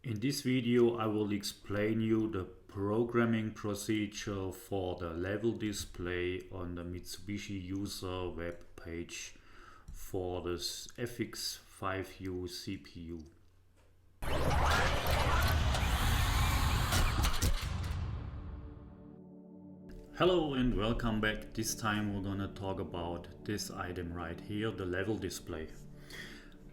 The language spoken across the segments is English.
In this video I will explain you the programming procedure for the level display on the Mitsubishi User Web Page for this FX5U CPU. Hello and welcome back. This time we're gonna talk about this item right here, the level display.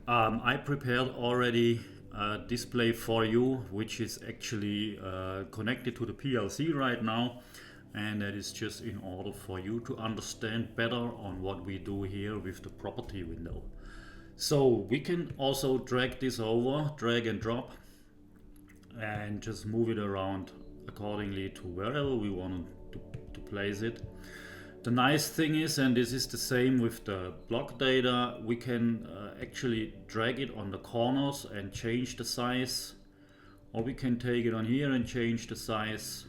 I prepared already a display for you, which is actually connected to the PLC right now, and that is just in order for you to understand better on what we do here with the property window. So we can also drag this over, drag and drop, and just move it around accordingly to wherever we want to place it. The nice thing is, and this is the same with the block data, we can actually drag it on the corners and change the size, or we can take it on here and change the size.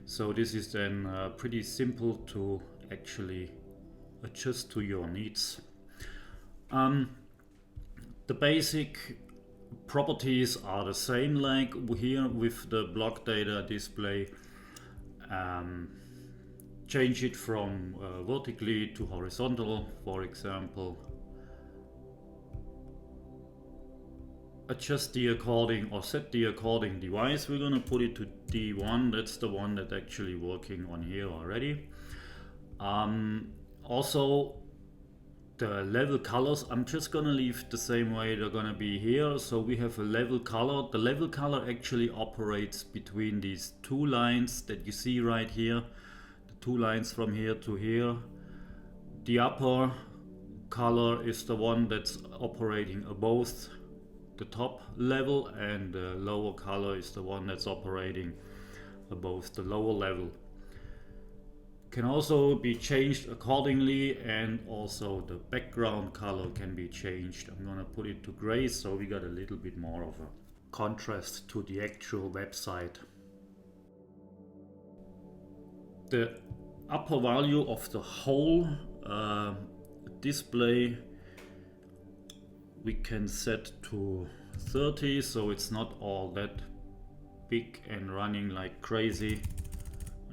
So this is then pretty simple to actually adjust to your needs. The basic properties are the same like here with the block data display. Change it from vertically to horizontal, for example. Adjust the according or set the according device. We're gonna put it to D1. That's the one that's actually working on here already. Also, the level colors, I'm just gonna leave the same way they're gonna be here. So we have a level color. The level color actually operates between these two lines that you see right here. Two lines from here to here. The upper color is the one that's operating above the top level, and the lower color is the one that's operating above the lower level. Can also be changed accordingly, and also the background color can be changed. I'm gonna put it to gray so we got a little bit more of a contrast to the actual website. The upper value of the whole display we can set to 30, so it's not all that big and running like crazy.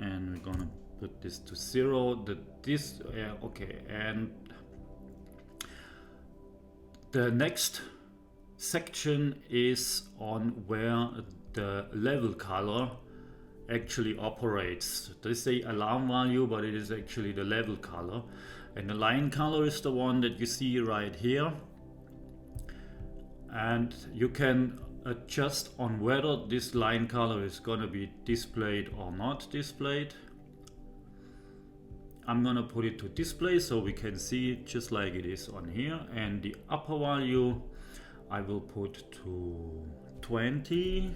And we're gonna put this to 0. Okay, and the next section is on where the level color actually operates. They say alarm value, but it is actually the level color. And the line color is the one that you see right here. And you can adjust on whether this line color is gonna be displayed or not displayed. I'm gonna put it to display so we can see it just like it is on here. And the upper value I will put to 20.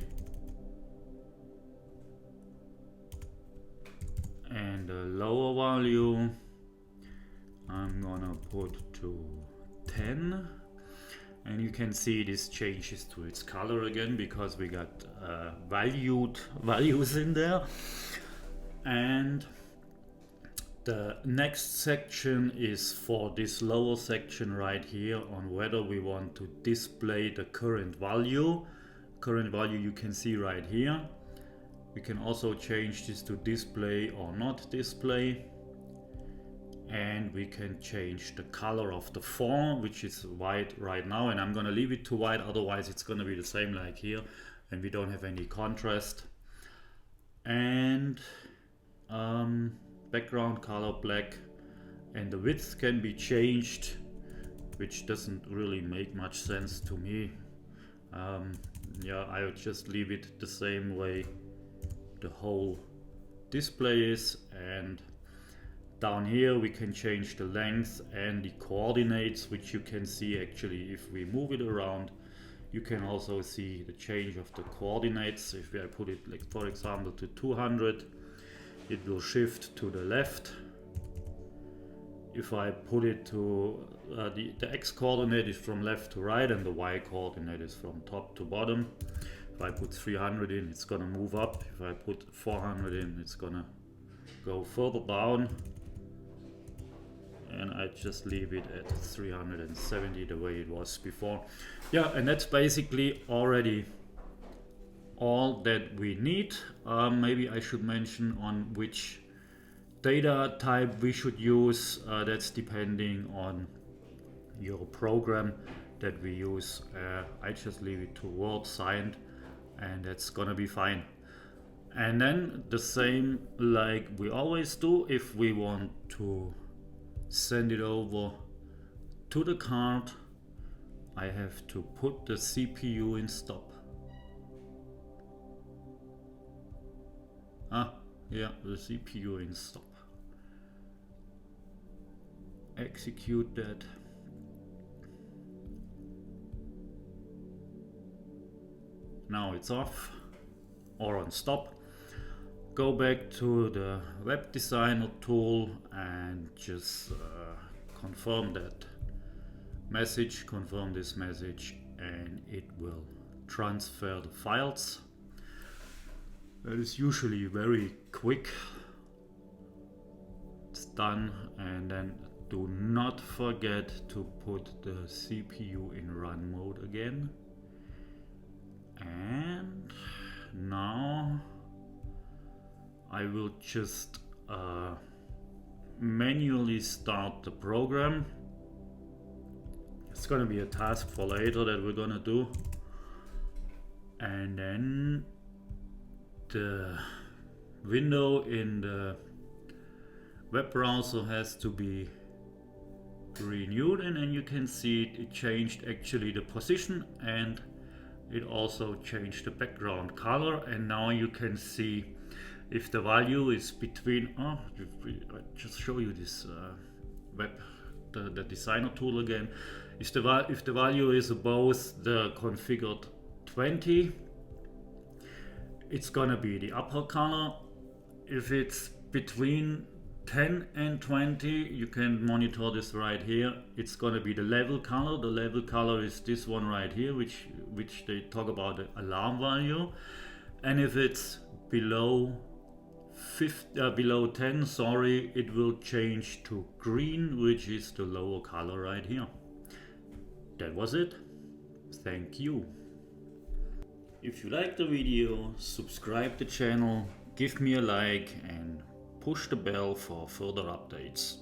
And the lower value I'm gonna put to 10, and you can see this changes to its color again because we got values in there. And the next section is for this lower section right here on whether we want to display the current value. Current value you can see right here. We can also change this to display or not display, and we can change the color of the font, which is white right now, and I'm gonna leave it to white, otherwise it's gonna be the same like here and we don't have any contrast. And background color black, and the width can be changed, which doesn't really make much sense to me. Yeah, I would just leave it the same way the whole display is. And down here we can change the length and the coordinates, which you can see actually if we move it around. You can also see the change of the coordinates. If I put it, like for example, to 200, it will shift to the left. If I put it to the x coordinate is from left to right, and the y coordinate is from top to bottom. If I put 300 in, it's gonna move up. If I put 400 in, it's gonna go further down. And I just leave it at 370 the way it was before. Yeah, and that's basically already all that we need. Maybe I should mention on which data type we should use. That's depending on your program that we use. I just leave it to Word signed, and that's gonna be fine. And then the same like we always do, if we want to send it over to the card, I have to put the CPU in stop. Yeah, the CPU in stop. Execute that. Now it's off or on stop. Go back to the web designer tool and just confirm that message, confirm this message, and it will transfer the files. That is usually very quick. It's done, and then do not forget to put the CPU in run mode again. And now I will just manually start the program. It's gonna be a task for later that we're gonna do. And then the window in the web browser has to be renewed, and then you can see it changed actually the position, and it also changed the background color. And now you can see if the value is between, I just show you this the designer tool again. If the value is above the configured 20, it's gonna be the upper color. If it's between 10 and 20, you can monitor this right here. It's gonna be the level color. The level color is this one right here, which they talk about the alarm value. And if it's below 10, sorry, it will change to green, which is the lower color right here. That was it. Thank you. If you like the video, subscribe the channel, give me a like, and push the bell for further updates.